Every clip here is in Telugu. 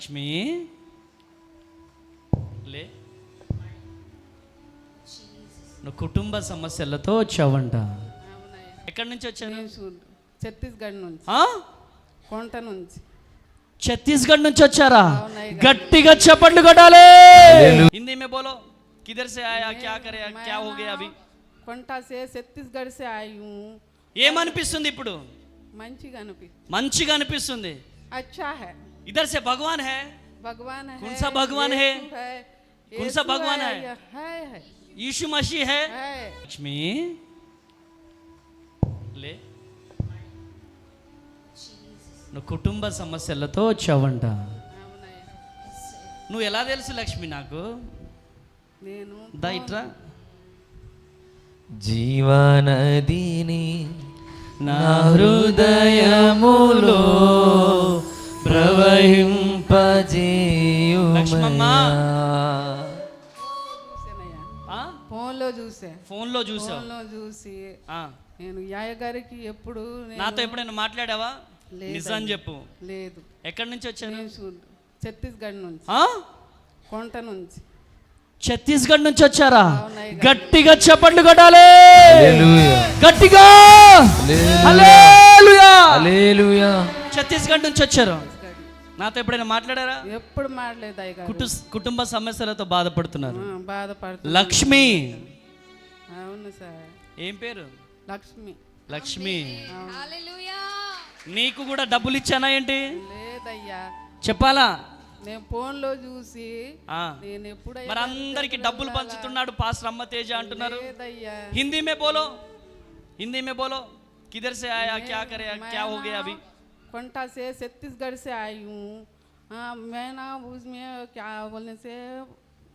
లక్ష్మి లే, నువ్వు కుటుంబ సమస్యలతో వచ్చావంట. ఎక్కడి నుంచి వచ్చాను? ఛత్తీస్గఢ్ నుంచి. కొంట నుంచి. ఛత్తీస్గఢ్ నుంచి వచ్చారా? గట్టిగా చప్పట్లు కొట్టాలి. హిందీ మే బోలో, కిధర్ సే ఆయా, క్యా కరే, క్యా హో గయా అభి? కొంట సే ఛత్తీస్గఢ్ సే ఆయీ హూ. ఏమనిపిస్తుంది ఇప్పుడు? మంచిగా అనిపిస్తుంది. అచ్చా హై. ఇధర్ సే భగవాన్ హై. భగవాన్ హై. కౌన్ సా భగవాన్ హై? कौन सा भगवान है? यीशु मसीह है. लक्ष्मी లే, నువ్వు కుటుంబ సమస్యలతో వచ్చావంట. నువ్వు ఎలా తెలుసు లక్ష్మి నాకు? నేను దైట్రా జీవనదిని నా హృదయములో ప్రవహింపజేయుమయ్యా. ఫోన్లో చూసి నేను యాయ గారికి ఎప్పుడు నాతో ఎప్పుడైనా మాట్లాడావా? నిజం చెప్పు. లేదు. ఎక్కడి నుంచి వచ్చాను? ఛత్తీస్గఢ్ నుంచి. కొంట నుంచి. ఛత్తీస్గఢ్ నుంచి వచ్చారా? గట్టిగా చప్పట్లు కొట్టాలి. గట్టిగా హల్లెలూయా. హల్లెలూయా. ఛత్తీస్గఢ్ నుంచి వచ్చారు. నాతో ఎప్పుడైనా మాట్లాడారా? ఎప్పుడు మాట్లాడలేదు అయ్యగారు. కుటుంబ సమస్యలతో బాధపడుతున్నారు. బాధపడుతున్నారు. లక్ష్మి. అవును సార్. ఏం పేరు? లక్ష్మి. లక్ష్మి. హల్లెలూయా. నీకు కూడా డబ్బులు ఇచ్చానా ఏంటి? లేదయ్యా. చెప్పాలా? నేను ఫోన్లో చూసి నేను ఎప్పుడు మరి అందరికి డబ్బులు పంచుతున్నాడు పాస్టర్ అమ్మ తేజ అంటున్నారు. లేదయ్యా. హిందీ మే బోలో, కిధర్ సే ఆయా, క్యా కరే, క్యా హో గయా అభి? కొంట से छत्तीसगढ़ से आई हूँ. मैं ना उसमें क्या बोलने से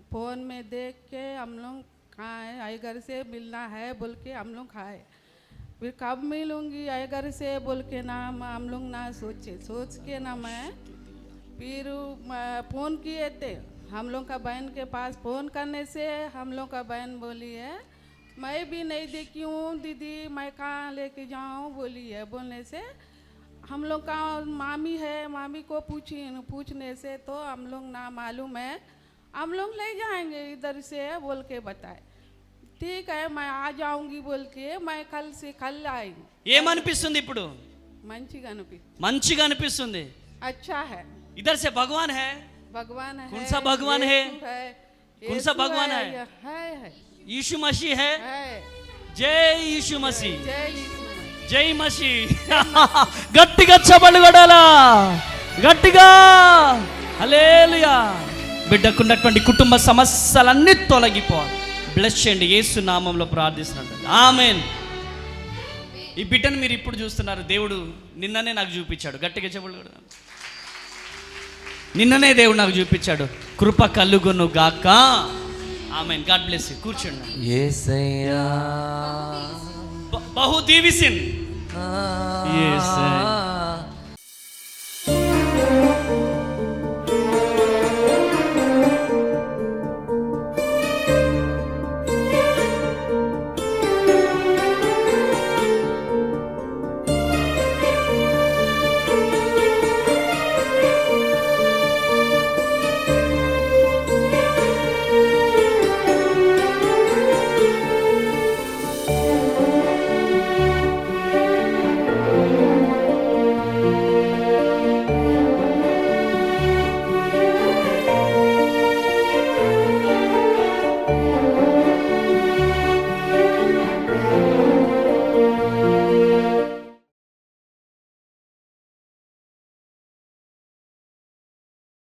फ़ोन में देख के हम लोग खाए, आई घर से मिलना है बोल के हम लोग खाए. फिर कब मिलूँगी आई घर से बोल के ना हम लोग ना सोच के ना मैं फिर फ़ोन किए थे. हम लोग का बहन के पास फ़ोन करने से हम लोग का बहन बोली है मैं भी नहीं देखी हूँ दीदी, मैं कहाँ लेके जाऊँ बोली है. बोलने से हम लोग का मामी है, मामी को पूछने से तो हम लोग ना मालूम है, हम लोग ले जाएंगे इधर से बोल के बताए. ठीक है मैं आ जाऊंगी बोल के मैं कल आई. ఏమనిపిస్తుంది ఇప్పుడు? మంచిగా అనిపిస్తుంది. अच्छा है. इधर से भगवान है. भगवान है. कौन सा भगवान है? कौन सा भगवान है? यीशु मसीह है. जय यीशु मसीह. జై మసీ. గట్టిగా చప్పట్లు కొట్టాలా. గట్టిగా హల్లెలూయా. బిడ్డకున్నటువంటి కుటుంబ సమస్యలన్నీ తొలగిపోవాలి. బ్లెస్ చేయండి యేసు నామంలో ప్రార్థిస్తున్నాను. ఆమేన్. ఈ బిడ్డను మీరు ఇప్పుడు చూస్తున్నారు. దేవుడు నిన్ననే నాకు చూపించాడు. గట్టిగా చప్పట్లు కొట్టాలి. నిన్ననే దేవుడు నాకు చూపించాడు. కృప కలుగును గాక. ఆమేన్. God bless you. కూర్చోండి. యేసయ్యా బహు దీవిసిన్. యేసయ్యా